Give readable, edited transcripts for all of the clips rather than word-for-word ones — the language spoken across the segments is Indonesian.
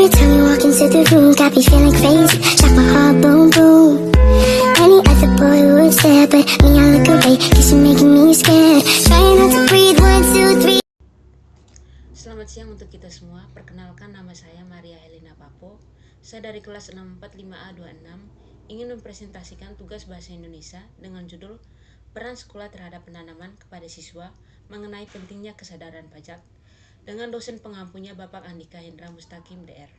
time you walk into the room, got me feeling crazy, shot my heart boom boom. Any other boy would stare, but me I look away, cause you're making me scared. Trying not to breathe, 1, 2, 3. Selamat siang untuk kita semua. Perkenalkan, nama saya Maria Helena Papo. Saya dari kelas 645A26 ingin mempresentasikan tugas bahasa Indonesia dengan judul Peran Sekolah Terhadap Penanaman kepada Siswa mengenai pentingnya kesadaran pajak dengan dosen pengampunya Bapak Andika Hendra Mustaqim DR.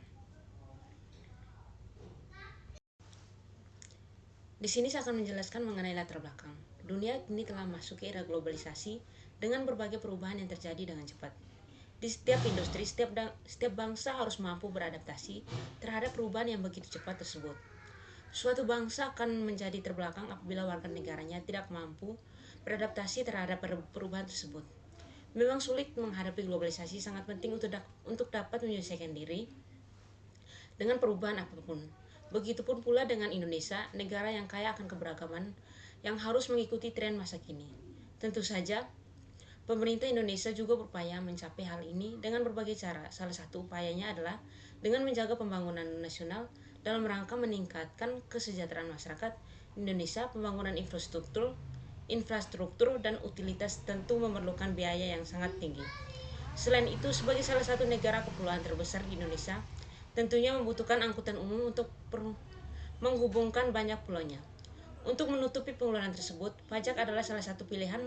Di sini saya akan menjelaskan mengenai latar belakang. Dunia kini telah masuk ke era globalisasi dengan berbagai perubahan yang terjadi dengan cepat. Di setiap industri, setiap bangsa harus mampu beradaptasi terhadap perubahan yang begitu cepat tersebut. Suatu bangsa akan menjadi terbelakang apabila warga negaranya tidak mampu beradaptasi terhadap perubahan tersebut. Memang sulit menghadapi globalisasi, sangat penting untuk dapat menyelesaikan diri dengan perubahan apapun. Begitupun pula dengan Indonesia, negara yang kaya akan keberagaman yang harus mengikuti tren masa kini. Tentu saja, pemerintah Indonesia juga berupaya mencapai hal ini dengan berbagai cara. Salah satu upayanya adalah dengan menjaga pembangunan nasional dalam rangka meningkatkan kesejahteraan masyarakat Indonesia. Pembangunan infrastruktur dan utilitas tentu memerlukan biaya yang sangat tinggi. Selain itu, sebagai salah satu negara kepulauan terbesar di Indonesia, tentunya membutuhkan angkutan umum untuk menghubungkan banyak pulaunya. Untuk menutupi pengeluaran tersebut, pajak adalah salah satu pilihan.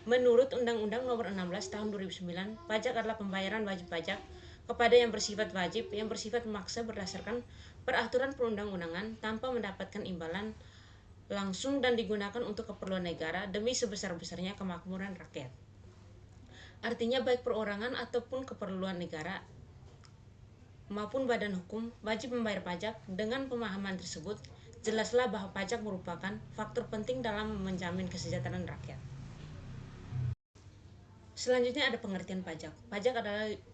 Menurut Undang-Undang Nomor 16 Tahun 2009, pajak adalah pembayaran wajib pajak kepada yang bersifat wajib, yang bersifat memaksa berdasarkan peraturan perundang-undangan tanpa mendapatkan imbalan langsung dan digunakan untuk keperluan negara demi sebesar-besarnya kemakmuran rakyat. Artinya baik perorangan ataupun keperluan negara maupun badan hukum wajib membayar pajak. Dengan pemahaman tersebut, jelaslah bahwa pajak merupakan faktor penting dalam menjamin kesejahteraan rakyat. Selanjutnya ada pengertian pajak. Pajak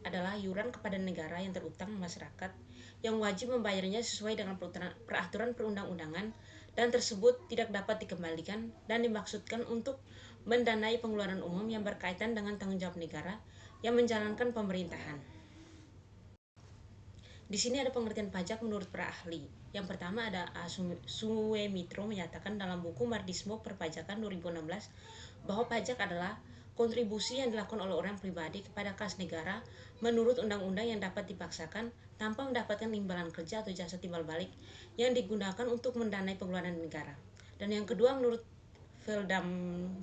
adalah iuran kepada negara yang terutang masyarakat yang wajib membayarnya sesuai dengan peraturan perundang-undangan dan tersebut tidak dapat dikembalikan dan dimaksudkan untuk mendanai pengeluaran umum yang berkaitan dengan tanggung jawab negara yang menjalankan pemerintahan. Di sini ada pengertian pajak menurut para ahli. Yang pertama ada Suemitro menyatakan dalam buku Mardismo Perpajakan 2016 bahwa pajak adalah kontribusi yang dilakukan oleh orang pribadi kepada kas negara menurut undang-undang yang dapat dipaksakan tanpa mendapatkan imbalan kerja atau jasa timbal balik yang digunakan untuk mendanai pengeluaran negara. Dan yang kedua, menurut Veldam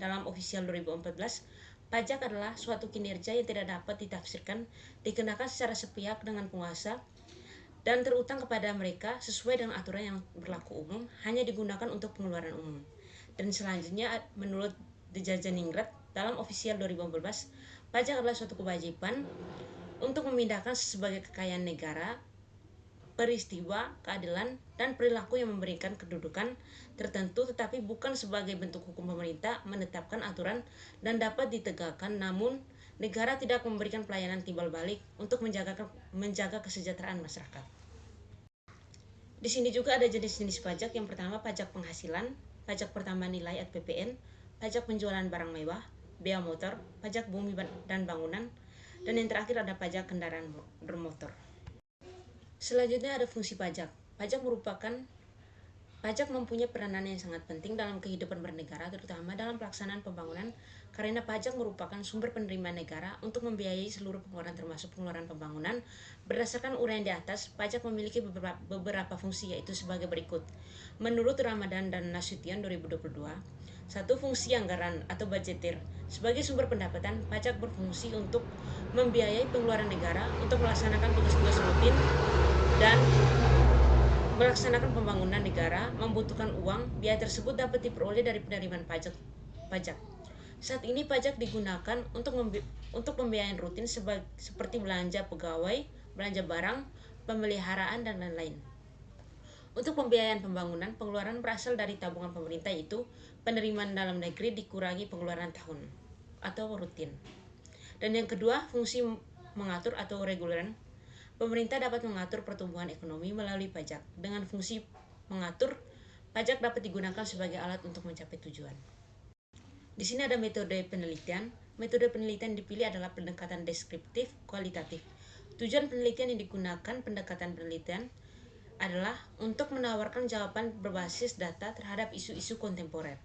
dalam Official 2014, pajak adalah suatu kinerja yang tidak dapat ditafsirkan, dikenakan secara sepihak dengan penguasa dan terutang kepada mereka sesuai dengan aturan yang berlaku umum, hanya digunakan untuk pengeluaran umum. Dan selanjutnya, menurut The Jajaningrat dalam Official 2014, pajak adalah suatu kewajiban untuk memindahkan sebagai kekayaan negara peristiwa, keadilan, dan perilaku yang memberikan kedudukan tertentu, tetapi bukan sebagai bentuk hukum pemerintah menetapkan aturan dan dapat ditegakkan, namun negara tidak memberikan pelayanan timbal balik untuk menjaga kesejahteraan masyarakat. Di sini juga ada jenis-jenis pajak. Yang pertama, pajak penghasilan, pajak pertambahan nilai atau PPN, pajak penjualan barang mewah, bea motor, pajak bumi dan bangunan, dan yang terakhir ada pajak kendaraan bermotor. Selanjutnya ada fungsi pajak. Pajak mempunyai peranan yang sangat penting dalam kehidupan bernegara, terutama dalam pelaksanaan pembangunan, karena pajak merupakan sumber penerimaan negara untuk membiayai seluruh pengeluaran termasuk pengeluaran pembangunan. Berdasarkan uraian di atas, pajak memiliki beberapa fungsi, yaitu sebagai berikut. Menurut Ramadan dan Nasution 2022, satu, fungsi anggaran atau budgeter. Sebagai sumber pendapatan, pajak berfungsi untuk membiayai pengeluaran negara untuk melaksanakan tugas-tugas rutin dan melaksanakan pembangunan negara membutuhkan uang. Biaya tersebut dapat diperoleh dari penerimaan pajak. Saat ini pajak digunakan untuk pembiayaan rutin seperti belanja pegawai, belanja barang, pemeliharaan, dan lain-lain. Untuk pembiayaan pembangunan, pengeluaran berasal dari tabungan pemerintah, yaitu penerimaan dalam negeri dikurangi pengeluaran tahun atau rutin. Dan yang kedua, fungsi mengatur atau reguleran. Pemerintah dapat mengatur pertumbuhan ekonomi melalui pajak. Dengan fungsi mengatur, pajak dapat digunakan sebagai alat untuk mencapai tujuan. Di sini ada metode penelitian. Metode penelitian dipilih adalah pendekatan deskriptif kualitatif. Tujuan penelitian yang digunakan pendekatan penelitian adalah untuk menawarkan jawaban berbasis data terhadap isu-isu kontemporer.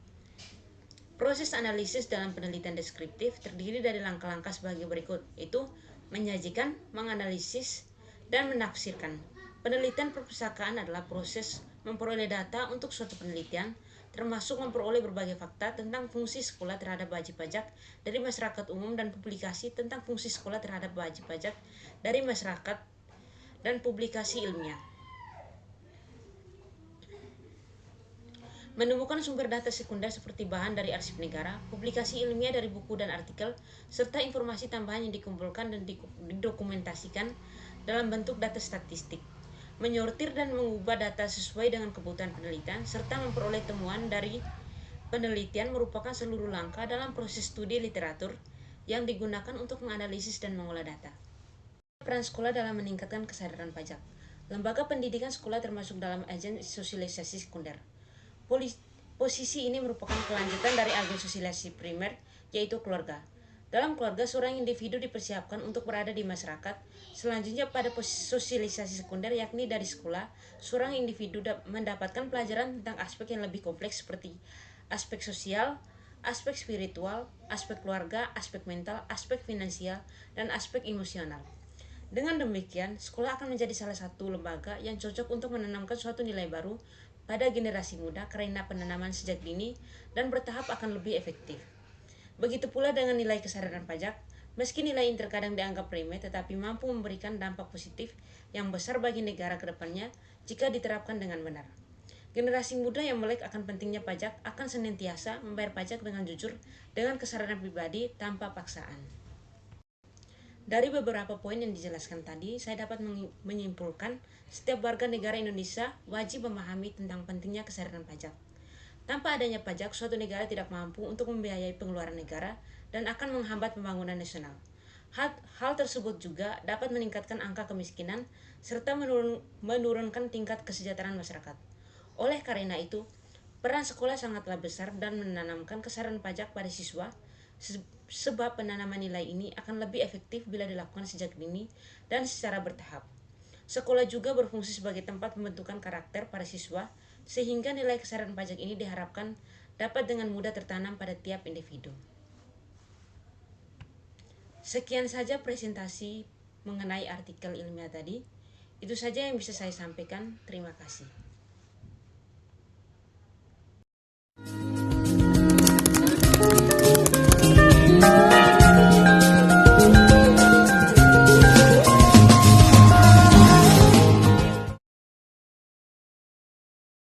Proses analisis dalam penelitian deskriptif terdiri dari langkah-langkah sebagai berikut, yaitu menyajikan, menganalisis, dan menafsirkan. Penelitian perpustakaan adalah proses memperoleh data untuk suatu penelitian, termasuk memperoleh berbagai fakta tentang fungsi sekolah terhadap wajib pajak dari masyarakat umum dan publikasi tentang fungsi sekolah terhadap wajib pajak dari masyarakat dan publikasi ilmiah. Menemukan sumber data sekunder seperti bahan dari arsip negara, publikasi ilmiah dari buku dan artikel, serta informasi tambahan yang dikumpulkan dan didokumentasikan dalam bentuk data statistik. Menyortir dan mengubah data sesuai dengan kebutuhan penelitian, serta memperoleh temuan dari penelitian merupakan seluruh langkah dalam proses studi literatur yang digunakan untuk menganalisis dan mengolah data. Peran sekolah dalam meningkatkan kesadaran pajak. Lembaga pendidikan sekolah termasuk dalam agen sosialisasi sekunder. Posisi ini merupakan kelanjutan dari agen sosialisasi primer, yaitu keluarga. Dalam keluarga, seorang individu dipersiapkan untuk berada di masyarakat. Selanjutnya pada posisi sosialisasi sekunder, yakni dari sekolah, seorang individu mendapatkan pelajaran tentang aspek yang lebih kompleks seperti aspek sosial, aspek spiritual, aspek keluarga, aspek mental, aspek finansial, dan aspek emosional. Dengan demikian, sekolah akan menjadi salah satu lembaga yang cocok untuk menanamkan suatu nilai baru pada generasi muda karena penanaman sejak dini dan bertahap akan lebih efektif. Begitu pula dengan nilai kesadaran pajak, meski nilai ini terkadang dianggap remeh tetapi mampu memberikan dampak positif yang besar bagi negara ke depannya jika diterapkan dengan benar. Generasi muda yang melek akan pentingnya pajak akan senantiasa membayar pajak dengan jujur dengan kesadaran pribadi tanpa paksaan. Dari beberapa poin yang dijelaskan tadi, saya dapat menyimpulkan setiap warga negara Indonesia wajib memahami tentang pentingnya kesadaran pajak. Tanpa adanya pajak, suatu negara tidak mampu untuk membiayai pengeluaran negara dan akan menghambat pembangunan nasional. Hal tersebut juga dapat meningkatkan angka kemiskinan serta menurunkan tingkat kesejahteraan masyarakat. Oleh karena itu, peran sekolah sangatlah besar dan menanamkan kesadaran pajak pada siswa, sebab penanaman nilai ini akan lebih efektif bila dilakukan sejak dini dan secara bertahap. Sekolah juga berfungsi sebagai tempat pembentukan karakter para siswa, sehingga nilai kesadaran pajak ini diharapkan dapat dengan mudah tertanam pada tiap individu. Sekian saja presentasi mengenai artikel ilmiah tadi. Itu saja yang bisa saya sampaikan. Terima kasih.